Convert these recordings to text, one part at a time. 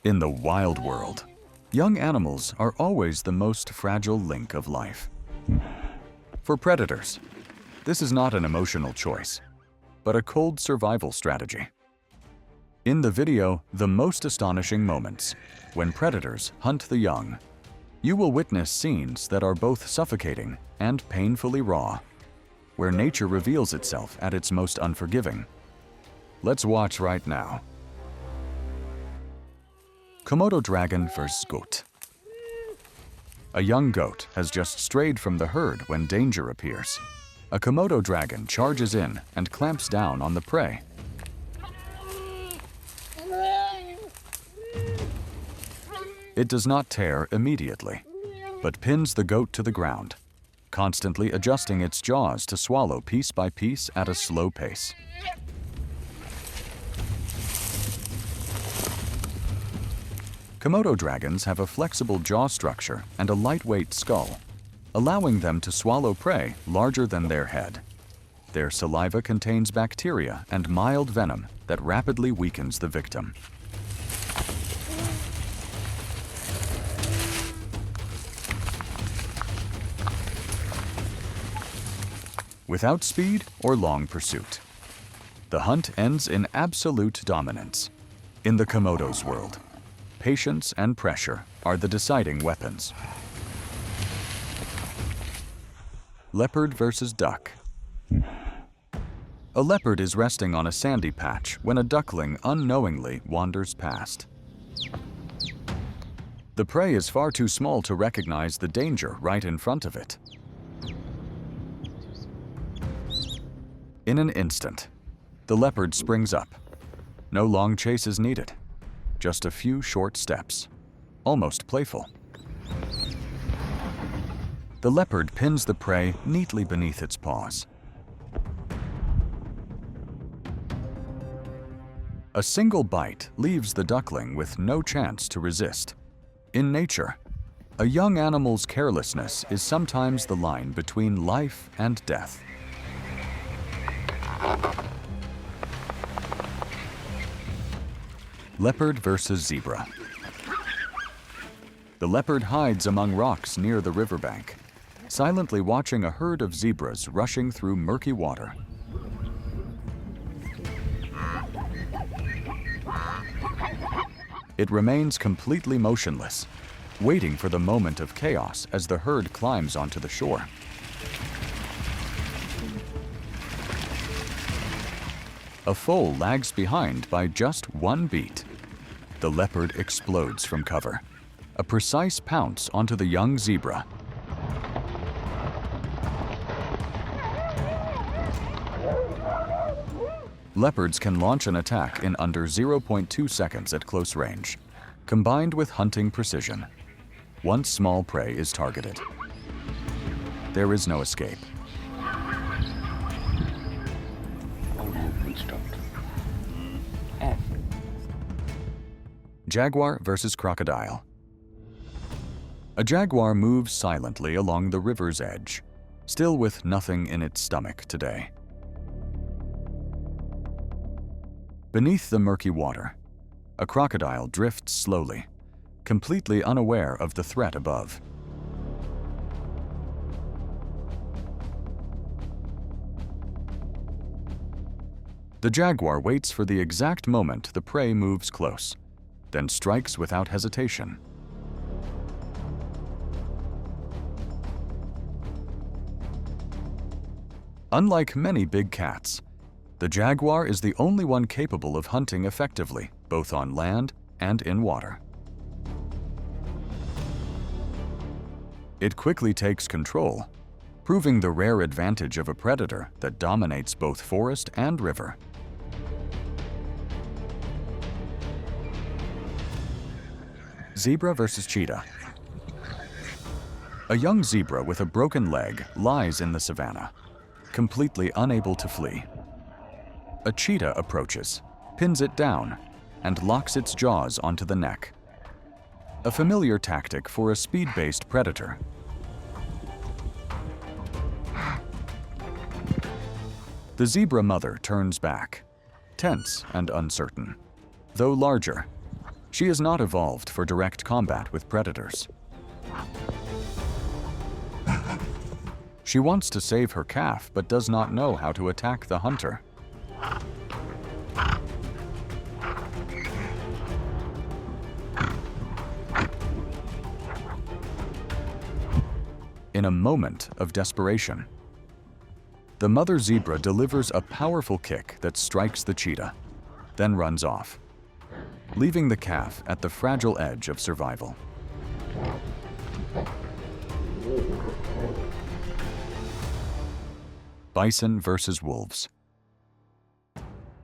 In the wild world, young animals are always the most fragile link of life. For predators, this is not an emotional choice, but a cold survival strategy. In the video, The Most Astonishing Moments, when predators hunt the young, you will witness scenes that are both suffocating and painfully raw, where nature reveals itself at its most unforgiving. Let's watch right now. Komodo dragon vs. goat. A young goat has just strayed from the herd when danger appears. A Komodo dragon charges in and clamps down on the prey. It does not tear immediately, but pins the goat to the ground, constantly adjusting its jaws to swallow piece by piece at a slow pace. Komodo dragons have a flexible jaw structure and a lightweight skull, allowing them to swallow prey larger than their head. Their saliva contains bacteria and mild venom that rapidly weakens the victim. Without speed or long pursuit, the hunt ends in absolute dominance. In the Komodo's world, patience and pressure are the deciding weapons. Leopard versus duck. A leopard is resting on a sandy patch when a duckling unknowingly wanders past. The prey is far too small to recognize the danger right in front of it. In an instant, the leopard springs up. No long chase is needed. Just a few short steps, almost playful. The leopard pins the prey neatly beneath its paws. A single bite leaves the duckling with no chance to resist. In nature, a young animal's carelessness is sometimes the line between life and death. Leopard versus zebra. The leopard hides among rocks near the riverbank, silently watching a herd of zebras rushing through murky water. It remains completely motionless, waiting for the moment of chaos as the herd climbs onto the shore. A foal lags behind by just one beat. The leopard explodes from cover, a precise pounce onto the young zebra. Leopards can launch an attack in under 0.2 seconds at close range, combined with hunting precision. Once small prey is targeted, there is no escape. Jaguar versus crocodile. A jaguar moves silently along the river's edge, still with nothing in its stomach today. Beneath the murky water, a crocodile drifts slowly, completely unaware of the threat above. The jaguar waits for the exact moment the prey moves close, then strikes without hesitation. Unlike many big cats, the jaguar is the only one capable of hunting effectively, both on land and in water. It quickly takes control, proving the rare advantage of a predator that dominates both forest and river. Zebra versus cheetah. A young zebra with a broken leg lies in the savannah, completely unable to flee. A cheetah approaches, pins it down, and locks its jaws onto the neck. A familiar tactic for a speed-based predator. The zebra mother turns back, tense and uncertain. Though larger, She is not evolved for direct combat with predators. She wants to save her calf but does not know how to attack the hunter. In a moment of desperation, the mother zebra delivers a powerful kick that strikes the cheetah, then runs off, leaving the calf at the fragile edge of survival. Bison versus wolves.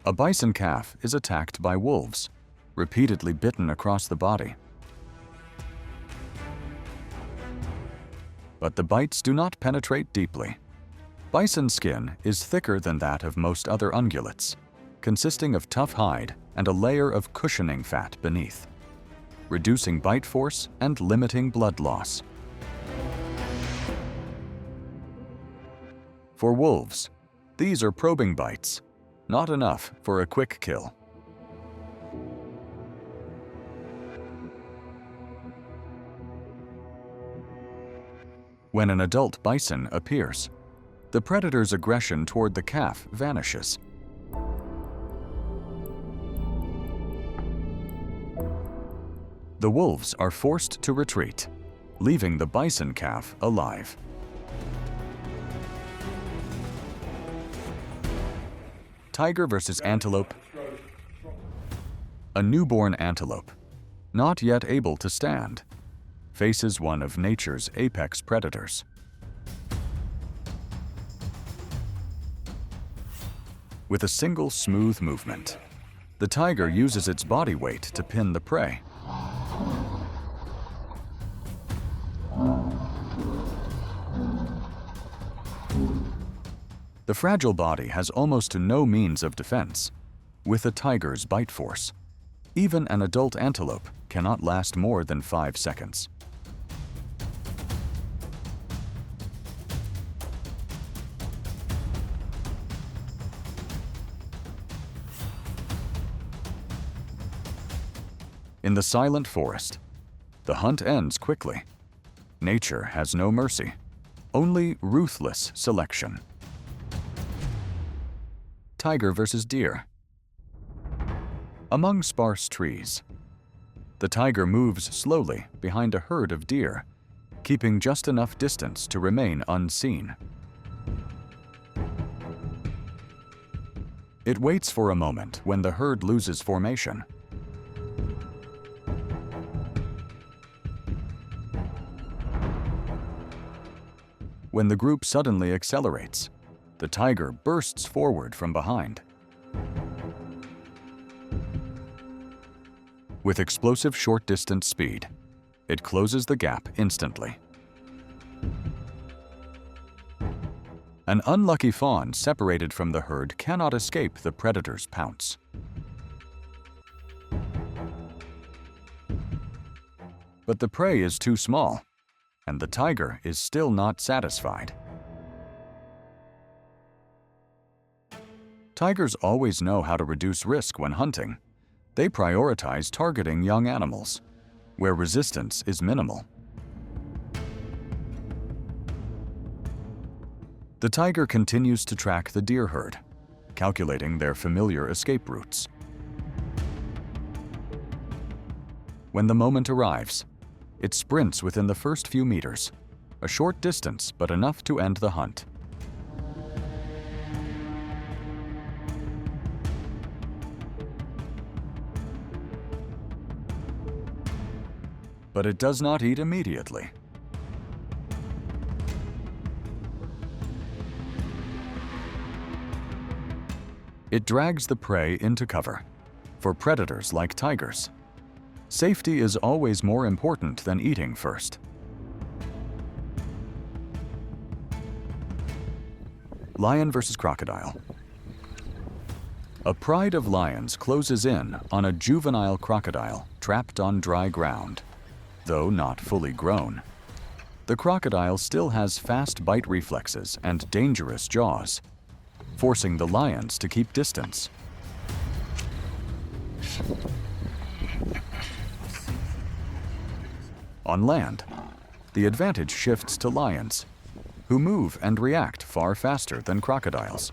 A bison calf is attacked by wolves, repeatedly bitten across the body. But the bites do not penetrate deeply. Bison skin is thicker than that of most other ungulates, consisting of tough hide and a layer of cushioning fat beneath, reducing bite force and limiting blood loss. For wolves, these are probing bites, not enough for a quick kill. When an adult bison appears, the predator's aggression toward the calf vanishes. The wolves are forced to retreat, leaving the bison calf alive. Tiger versus antelope. A newborn antelope, not yet able to stand, faces one of nature's apex predators. With a single smooth movement, the tiger uses its body weight to pin the prey. The fragile body has almost no means of defense. With a tiger's bite force, even an adult antelope cannot last more than 5 seconds. In the silent forest, the hunt ends quickly. Nature has no mercy, only ruthless selection. Tiger versus deer. Among sparse trees, the tiger moves slowly behind a herd of deer, keeping just enough distance to remain unseen. It waits for a moment when the herd loses formation. When the group suddenly accelerates, the tiger bursts forward from behind. With explosive short-distance speed, it closes the gap instantly. An unlucky fawn separated from the herd cannot escape the predator's pounce. But the prey is too small, and the tiger is still not satisfied. Tigers always know how to reduce risk when hunting. They prioritize targeting young animals, where resistance is minimal. The tiger continues to track the deer herd, calculating their familiar escape routes. When the moment arrives, it sprints within the first few meters, a short distance but enough to end the hunt. But it does not eat immediately. It drags the prey into cover. For predators like tigers, safety is always more important than eating first. Lion versus crocodile. A pride of lions closes in on a juvenile crocodile trapped on dry ground. Though not fully grown, the crocodile still has fast bite reflexes and dangerous jaws, forcing the lions to keep distance. On land, the advantage shifts to lions, who move and react far faster than crocodiles.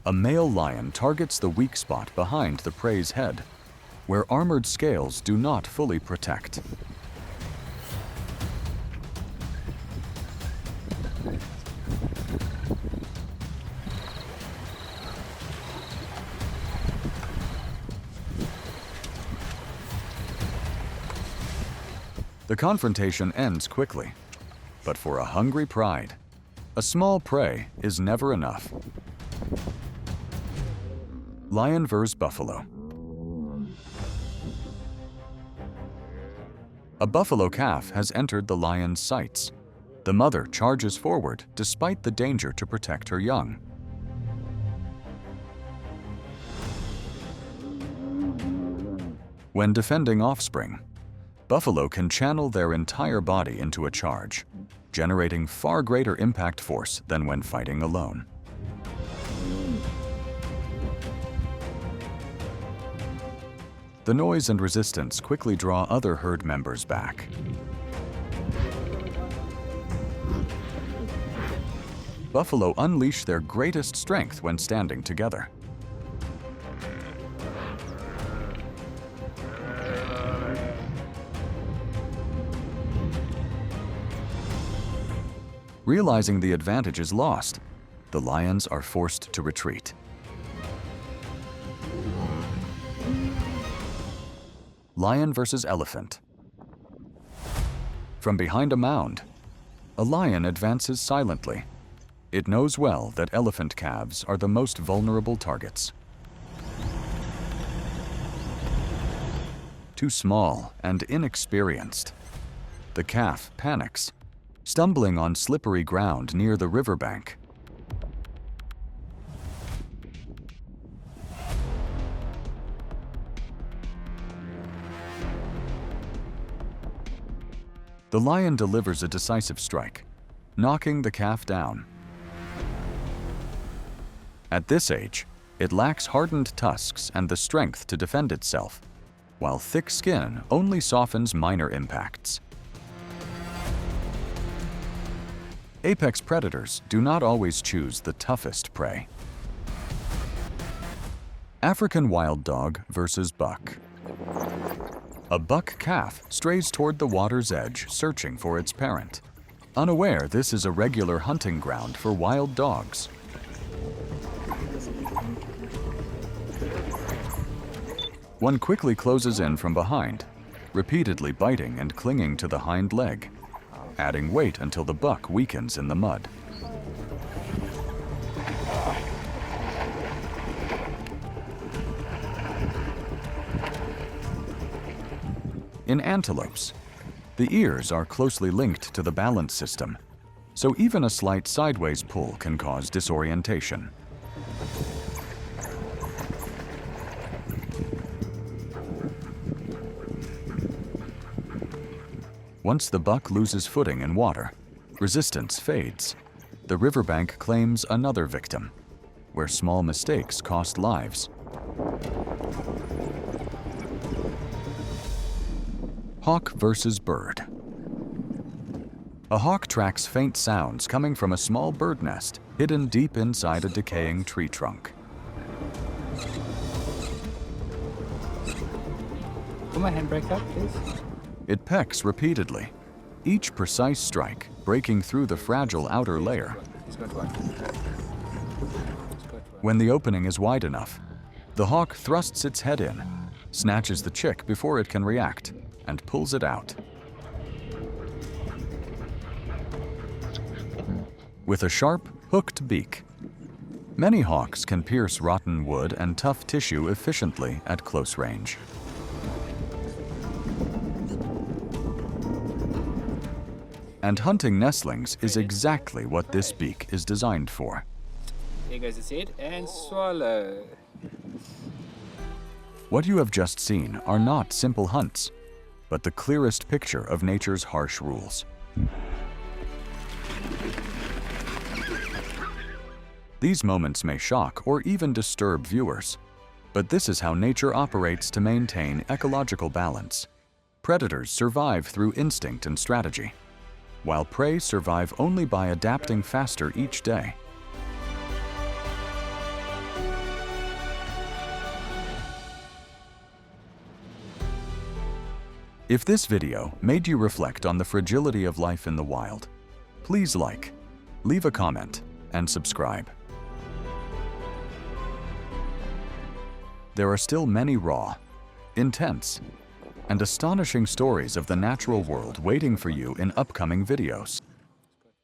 A male lion targets the weak spot behind the prey's head, where armored scales do not fully protect. The confrontation ends quickly, but for a hungry pride, a small prey is never enough. Lion vs. buffalo. A buffalo calf has entered the lion's sights. The mother charges forward despite the danger to protect her young. When defending offspring, buffalo can channel their entire body into a charge, generating far greater impact force than when fighting alone. The noise and resistance quickly draw other herd members back. Buffalo unleash their greatest strength when standing together. Realizing the advantage is lost, the lions are forced to retreat. Lion versus elephant. From behind a mound, a lion advances silently. It knows well that elephant calves are the most vulnerable targets. Too small and inexperienced, the calf panics, stumbling on slippery ground near the riverbank. The lion delivers a decisive strike, knocking the calf down. At this age, it lacks hardened tusks and the strength to defend itself, while thick skin only softens minor impacts. Apex predators do not always choose the toughest prey. African wild dog versus buck. A buck calf strays toward the water's edge, searching for its parent, unaware this is a regular hunting ground for wild dogs. One quickly closes in from behind, repeatedly biting and clinging to the hind leg, adding weight until the buck weakens in the mud. In antelopes, the ears are closely linked to the balance system, so even a slight sideways pull can cause disorientation. Once the buck loses footing in water, resistance fades. The riverbank claims another victim, where small mistakes cost lives. Hawk versus bird. A hawk tracks faint sounds coming from a small bird nest hidden deep inside a decaying tree trunk. Put my handbrake up, please. It pecks repeatedly, each precise strike breaking through the fragile outer layer. When the opening is wide enough, the hawk thrusts its head in, snatches the chick before it can react, and pulls it out. With a sharp, hooked beak, many hawks can pierce rotten wood and tough tissue efficiently at close range. And hunting nestlings is exactly what this beak is designed for. Here goes its head, and swallow. What you have just seen are not simple hunts, but the clearest picture of nature's harsh rules. These moments may shock or even disturb viewers, but this is how nature operates to maintain ecological balance. Predators survive through instinct and strategy, while prey survive only by adapting faster each day. If this video made you reflect on the fragility of life in the wild, please like, leave a comment, and subscribe. There are still many raw, intense, and astonishing stories of the natural world waiting for you in upcoming videos.